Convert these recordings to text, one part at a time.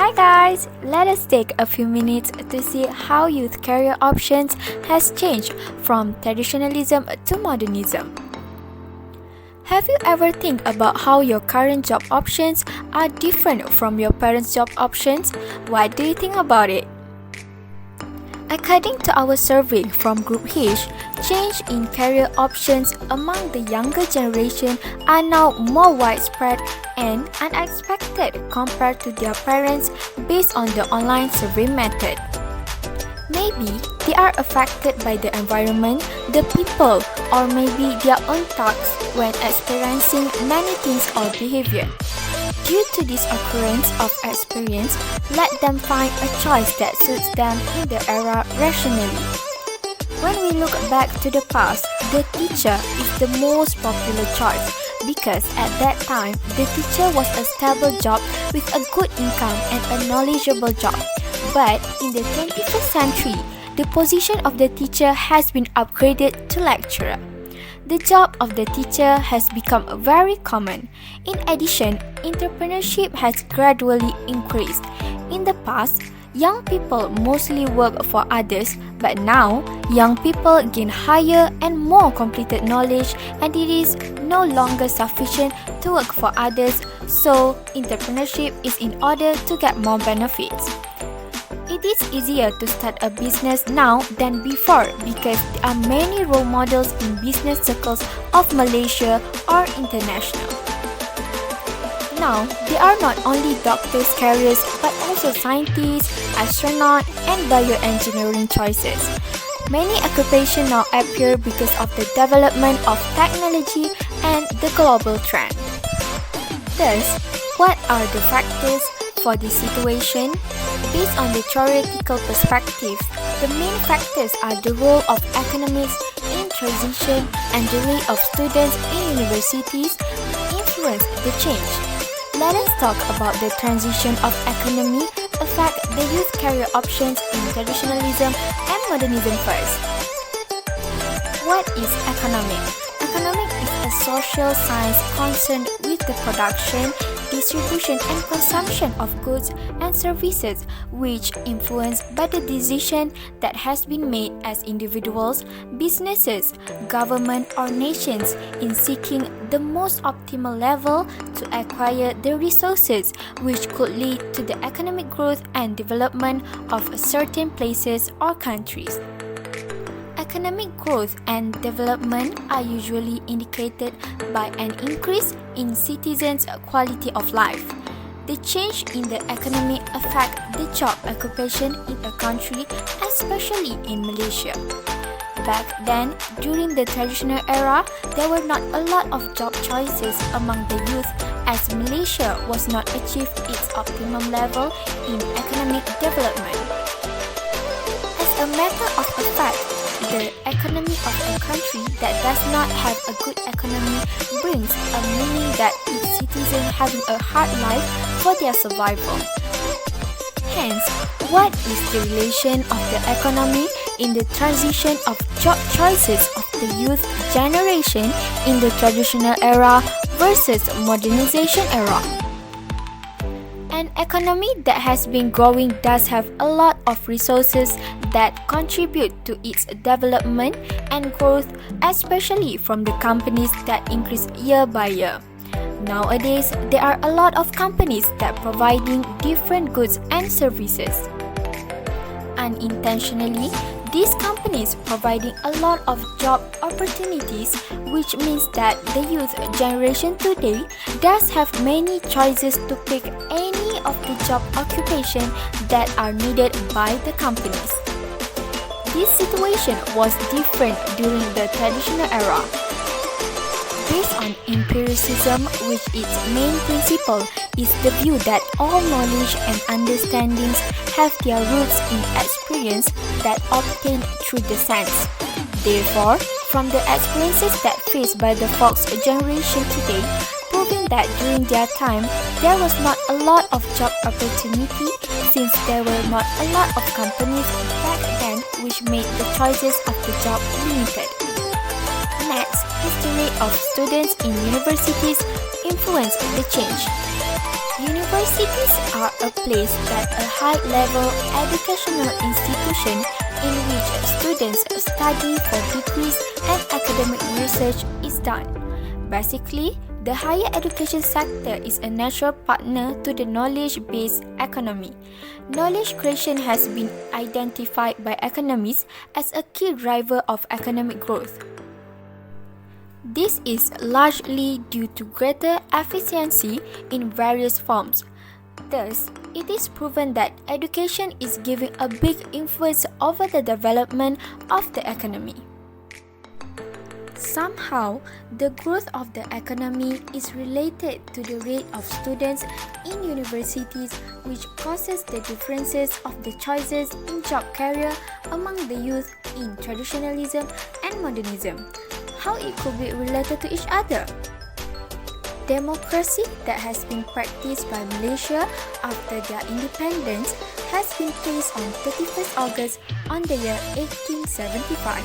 Hi guys, let us take a few minutes to see how youth career options has changed from traditionalism to modernism. Have you ever think about how your current job options are different from your parents' job options? What do you think about it? According to our survey from Group H, change in career options among the younger generation are now more widespread and unexpected compared to their parents based on the online survey method. Maybe they are affected by the environment, the people, or maybe their own thoughts when experiencing many things or behavior. Due to this occurrence of experience, let them find a choice that suits them in the era rationally. When we look back to the past, the teacher is the most popular choice because at that time, the teacher was a stable job with a good income and a knowledgeable job. But in the 21st century, the position of the teacher has been upgraded to lecturer. The job of the teacher has become very common. In addition, entrepreneurship has gradually increased. In the past, young people mostly work for others, but now, young people gain higher and more completed knowledge, and it is no longer sufficient to work for others, so entrepreneurship is in order to get more benefits. It is easier to start a business now than before because there are many role models in business circles of Malaysia or international. Now, there are not only doctors' careers but also scientists, astronauts, and bioengineering choices. Many occupations now appear because of the development of technology and the global trend. Thus, what are the factors for this situation? Based on the theoretical perspective, the main factors are the role of economics in transition and the rate of students in universities influence the change. Let us talk about the transition of economy affect the youth career options in traditionalism and modernism first. What is economic? Economic is a social science concerned with the production, distribution and consumption of goods and services which influenced by the decision that has been made as individuals, businesses, government or nations in seeking the most optimal level to acquire the resources which could lead to the economic growth and development of certain places or countries. Economic growth and development are usually indicated by an increase in citizens' quality of life. The change in the economy affects the job occupation in a country, especially in Malaysia. Back then, during the traditional era, there were not a lot of job choices among the youth as Malaysia was not achieved its optimum level in economic development. As a matter of fact, the economy of a country that does not have a good economy brings a meaning that its citizens having a hard life for their survival. Hence, what is the relation of the economy in the transition of job choices of the youth generation in the traditional era versus modernization era? An economy that has been growing does have a lot of resources that contribute to its development and growth, especially from the companies that increase year by year. Nowadays, there are a lot of companies that providing different goods and services. Unintentionally, these companies providing a lot of job opportunities, which means that the youth generation today does have many choices to pick any of the job occupation that are needed by the companies. This situation was different during the traditional era. Based on empiricism, which its main principle is the view that all knowledge and understandings have their roots in experience that obtained through the sense. Therefore, from the experiences that faced by the Fox generation today, proving that during their time, there was not a lot of job opportunity since there were not a lot of companies back then which made the choices of the job limited. Next is the rate of students in universities influence the change. Universities are a place that a high-level educational institution in which students study for degrees and academic research is done. Basically, the higher education sector is a natural partner to the knowledge-based economy. Knowledge creation has been identified by economists as a key driver of economic growth. This is largely due to greater efficiency in various forms. Thus, it is proven that education is giving a big influence over the development of the economy. Somehow, the growth of the economy is related to the rate of students in universities, which causes the differences of the choices in job career among the youth in traditionalism and modernism. How it could be related to each other? Democracy that has been practiced by Malaysia after their independence has been placed on 31st August on the year 1875.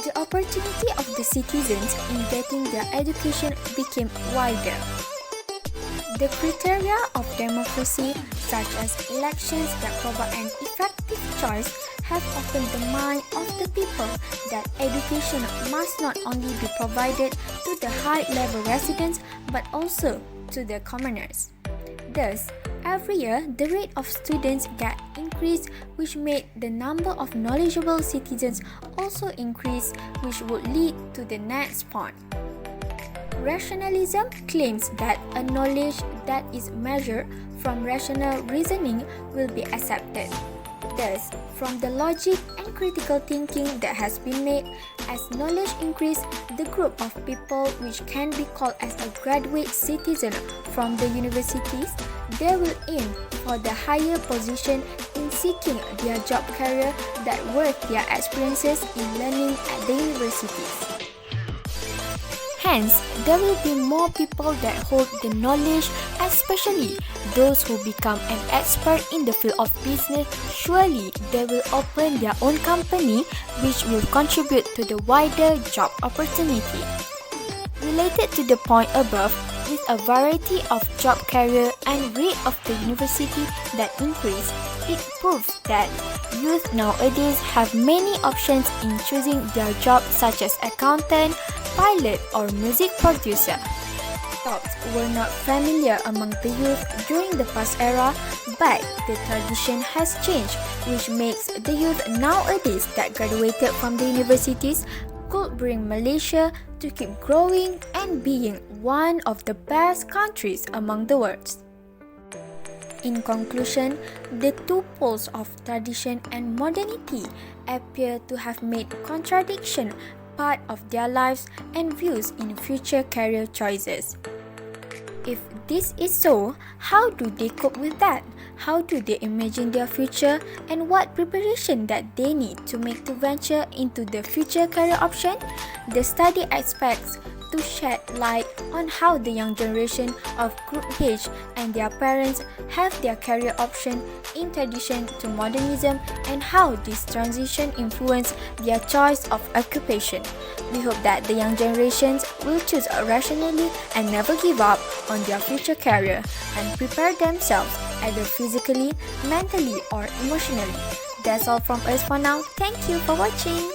The opportunity of the citizens in getting their education became wider. The criteria of democracy, such as elections that provide an effective choice, have opened the mind of the people that education must not only be provided to the high-level residents but also to the commoners. Thus, every year, the rate of students get increased, which made the number of knowledgeable citizens also increase, which would lead to the next point. Rationalism claims that a knowledge that is measured from rational reasoning will be accepted. Thus, from the logic and critical thinking that has been made, as knowledge increase, the group of people which can be called as a graduate citizen from the universities, they will aim for the higher position in seeking their job career that worth their experiences in learning at the universities. Hence, there will be more people that hold the knowledge, especially those who become an expert in the field of business. Surely, they will open their own company, which will contribute to the wider job opportunity. Related to the point above, with a variety of job career and rate of the university that increase, it proves that youth nowadays have many options in choosing their jobs, such as accountant, pilot, or music producer. Jobs were not familiar among the youth during the past era, but the tradition has changed, which makes the youth nowadays that graduated from the universities could bring Malaysia to keep growing and being one of the best countries among the world. In conclusion, the two poles of tradition and modernity appear to have made contradiction part of their lives and views in future career choices. If this is so, how do they cope with that? How do they imagine their future, and what preparation that they need to make to venture into the future career option? The study expects to shed light on how the young generation of Group H and their parents have their career option in tradition to modernism and how this transition influence their choice of occupation. We hope that the young generations will choose rationally and never give up on their future career and prepare themselves either physically, mentally, or emotionally. That's all from us for now. Thank you for watching.